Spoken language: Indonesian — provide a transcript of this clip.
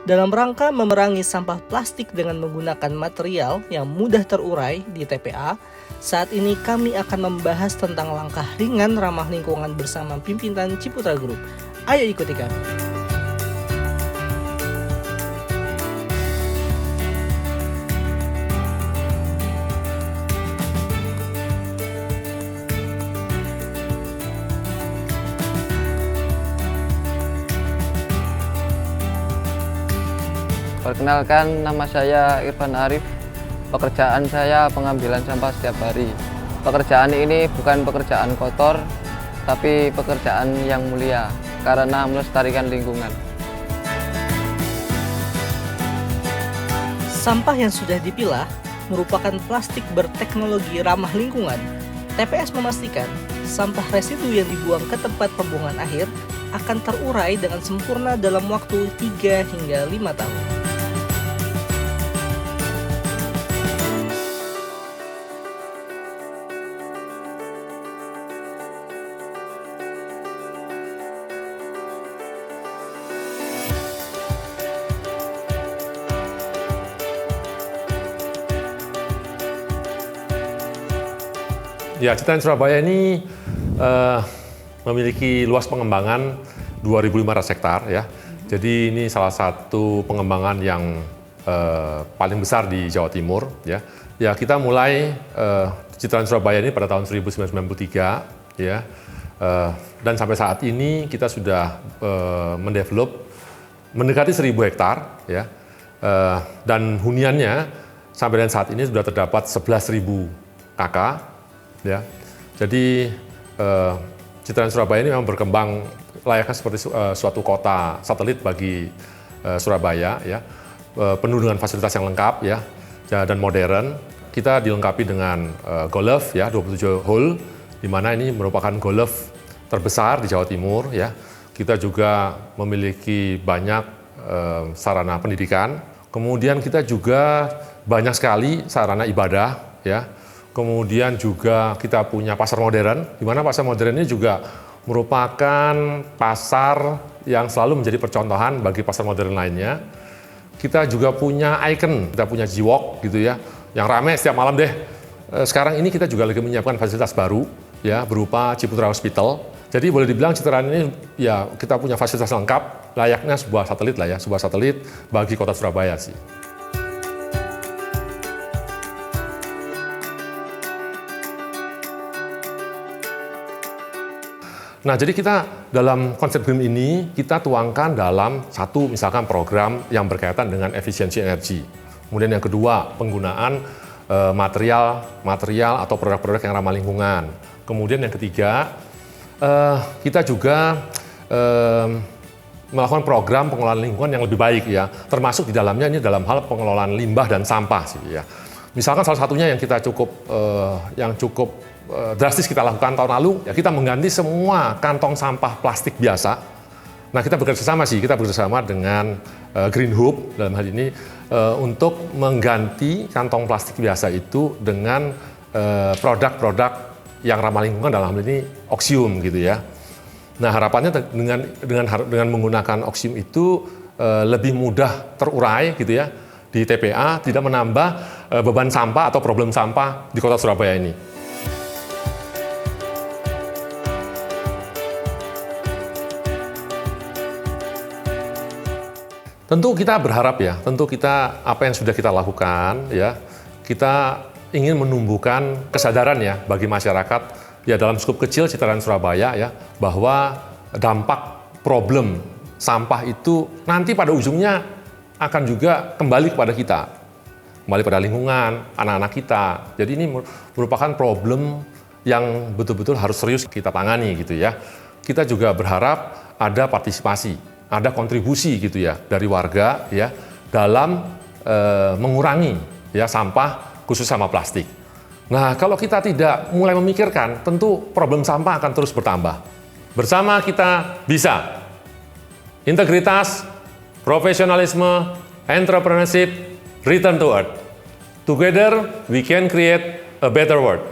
Dalam rangka memerangi sampah plastik dengan menggunakan material yang mudah terurai di TPA, saat ini kami akan membahas tentang langkah ringan ramah lingkungan bersama pimpinan Ciputra Group. Ayo ikuti kami. Perkenalkan, nama saya Irfan Arif. Pekerjaan saya pengambilan sampah setiap hari. Pekerjaan ini bukan pekerjaan kotor, tapi pekerjaan yang mulia karena melestarikan lingkungan. Sampah yang sudah dipilah merupakan plastik berteknologi ramah lingkungan. TPS memastikan sampah residu yang dibuang ke tempat pembuangan akhir akan terurai dengan sempurna dalam waktu 3 hingga 5 tahun. Ya, Citra Surabaya ini memiliki luas pengembangan 2.500 hektar ya. Jadi ini salah satu pengembangan yang paling besar di Jawa Timur ya. Ya, kita mulai Citra Surabaya ini pada tahun 1993 ya. Dan sampai saat ini kita sudah mendevelop mendekati 1.000 hektar ya. Dan huniannya sampai dengan saat ini sudah terdapat 11.000 KK. Ya, jadi Citra Surabaya ini memang berkembang layaknya seperti suatu kota satelit bagi Surabaya, ya, penuh dengan fasilitas yang lengkap, ya, dan modern. Kita dilengkapi dengan golf, ya, 27 hole, di mana ini merupakan golf terbesar di Jawa Timur, ya. Kita juga memiliki banyak sarana pendidikan. Kemudian kita juga banyak sekali sarana ibadah, ya. Kemudian juga kita punya pasar modern, di mana pasar modern ini juga merupakan pasar yang selalu menjadi percontohan bagi pasar modern lainnya. Kita juga punya icon, kita punya G-Walk gitu ya, yang ramai setiap malam deh. Sekarang ini kita juga lagi menyiapkan fasilitas baru, ya, berupa Ciputra Hospital. Jadi boleh dibilang Citra ini ya kita punya fasilitas lengkap, layaknya sebuah satelit lah ya, sebuah satelit bagi kota Surabaya sih. Nah, jadi kita dalam konsep green ini, kita tuangkan dalam satu misalkan program yang berkaitan dengan efisiensi energi. Kemudian yang kedua, penggunaan material atau produk-produk yang ramah lingkungan. Kemudian yang ketiga, kita juga melakukan program pengelolaan lingkungan yang lebih baik ya, termasuk di dalamnya ini dalam hal pengelolaan limbah dan sampah sih ya. Misalkan salah satunya yang kita cukup drastis kita lakukan tahun lalu, ya kita mengganti semua kantong sampah plastik biasa. Nah, kita bekerjasama dengan Green Hub dalam hal ini untuk mengganti kantong plastik biasa itu dengan produk-produk yang ramah lingkungan, dalam hal ini Oxium gitu ya. Nah, harapannya dengan menggunakan Oxium itu lebih mudah terurai gitu ya di TPA, tidak menambah beban sampah atau problem sampah di kota Surabaya ini. Tentu kita berharap ya, apa yang sudah kita lakukan ya, kita ingin menumbuhkan kesadaran ya bagi masyarakat ya dalam skup kecil Citra Surabaya ya, bahwa dampak problem sampah itu nanti pada ujungnya akan juga kembali kepada kita, kembali pada lingkungan, anak-anak kita. Jadi ini merupakan problem yang betul-betul harus serius kita tangani gitu ya. Kita juga berharap ada partisipasi, ada kontribusi gitu ya dari warga ya dalam mengurangi ya sampah, khusus sampah plastik. Nah, kalau kita tidak mulai memikirkan, tentu problem sampah akan terus bertambah. Bersama kita bisa. Integritas, profesionalisme, entrepreneurship, return to earth. Together we can create a better world.